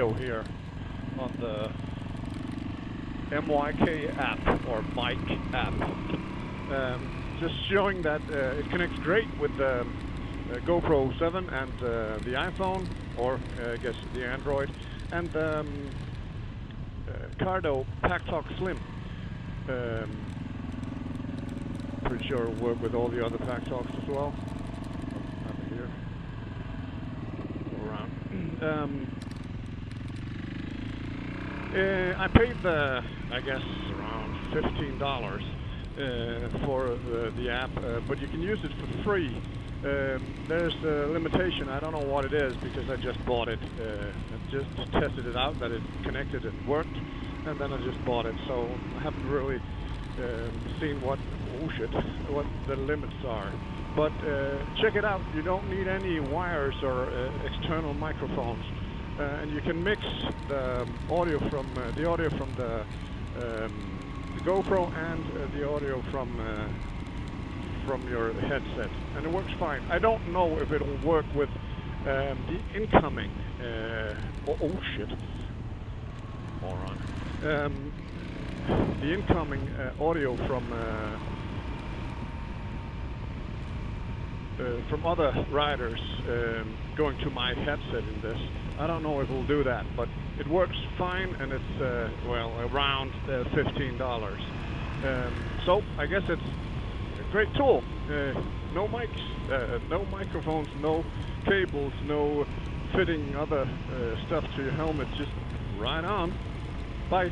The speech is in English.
video here on the MYK app, or MYK app. Just showing that it connects great with the GoPro 7 and the iPhone, or I guess the Android, and Cardo Packtalk Slim. Pretty sure it'll work with all the other Packtalks as well. Over here. Go around. I paid I guess around $15 for the app, but you can use it for free. There's a limitation. I don't know what it is because I just bought it. I just tested it out that it connected and worked, and then I just bought it. So I haven't really seen what the limits are. But check it out. You don't need any wires or external microphones, and you can mix the audio from the GoPro and the audio from your headset, and it works fine. I don't know if it'll work with the incoming. Oh shit! Moron. The incoming audio from other riders going to my headset in this. I don't know if we'll do that, but it works fine, and it's well, around $15. So I guess it's a great tool. No mics, no microphones, no cables, no fitting other stuff to your helmet. Just right on. Bye.